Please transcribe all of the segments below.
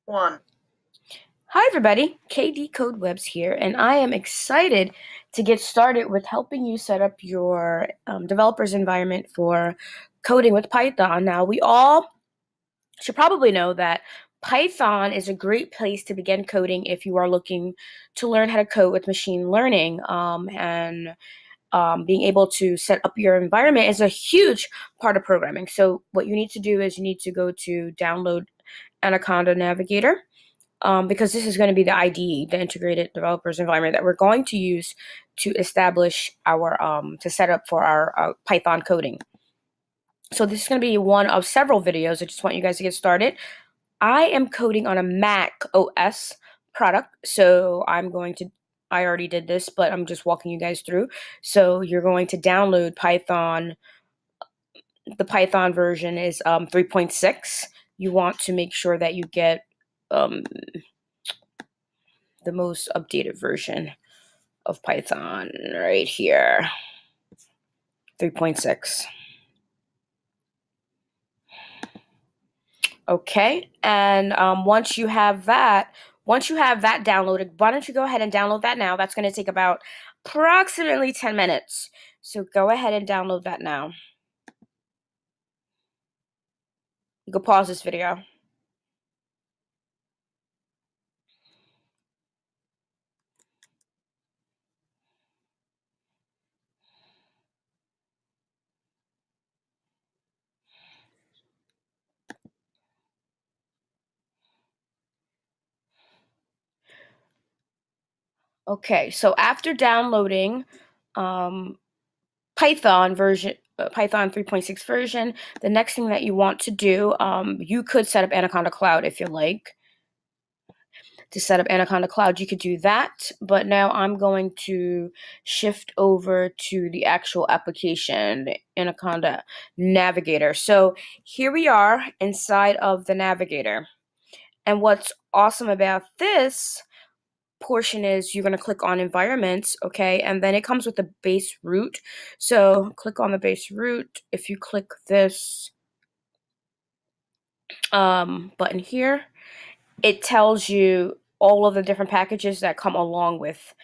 One. Hi everybody, KD Code Webs here, and I am excited to get started with helping you set up your developer's environment for coding with Python. Now, we all should probably know that Python is a great place to begin coding if you are looking to learn how to code with machine learning. And being able to set up your environment is a huge part of programming. So what you need to do is you need to go to download Anaconda Navigator, because this is going to be the IDE, the integrated developers environment that we're going to use to establish our to set up for our Python coding. So this is going to be one of several videos. I just want you guys to get started. I am coding on a Mac OS product, so I already did this, but I'm just walking you guys through. So you're going to download Python. The Python version is 3.6. You want to make sure that you get um, the most updated version of Python right here, 3.6. Okay, and once you have that downloaded, why don't you go ahead and download that now? That's going to take about approximately 10 minutes. So go ahead and download that now. You can pause this video. Okay, so after downloading um, Python 3.6 version, the next thing that you want to do, you could set up Anaconda Cloud if you like. To set up Anaconda Cloud, you could do that, but now I'm going to shift over to the actual application, the Anaconda Navigator. So here we are inside of the Navigator. And what's awesome about this portion is you're going to click on environments, okay, and then it comes with the base root. So click on the base root. If you click this button here, it tells you all of the different packages that come along with,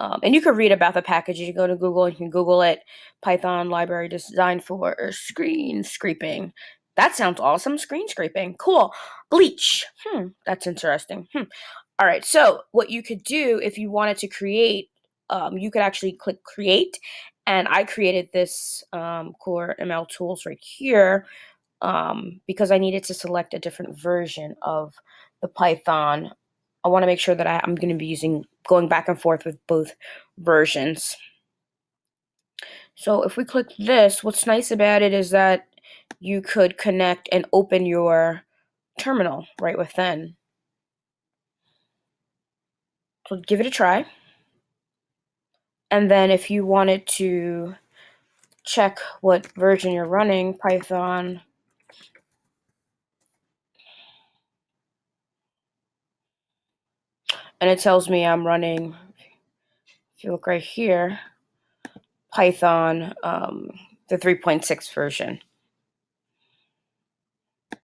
and you can read about the packages. You go to Google, you can Google it, Python library designed for screen scraping. That sounds awesome. Screen scraping. Cool. Bleach. That's interesting. All right. So what you could do if you wanted to create, you could actually click create. And I created this core ML tools right here because I needed to select a different version of the Python. I want to make sure that I'm going to be going back and forth with both versions. So if we click this, what's nice about it is that you could connect and open your terminal right within. So give it a try. And then if you wanted to check what version you're running, Python, and it tells me I'm running, if you look right here, Python, the 3.6 version.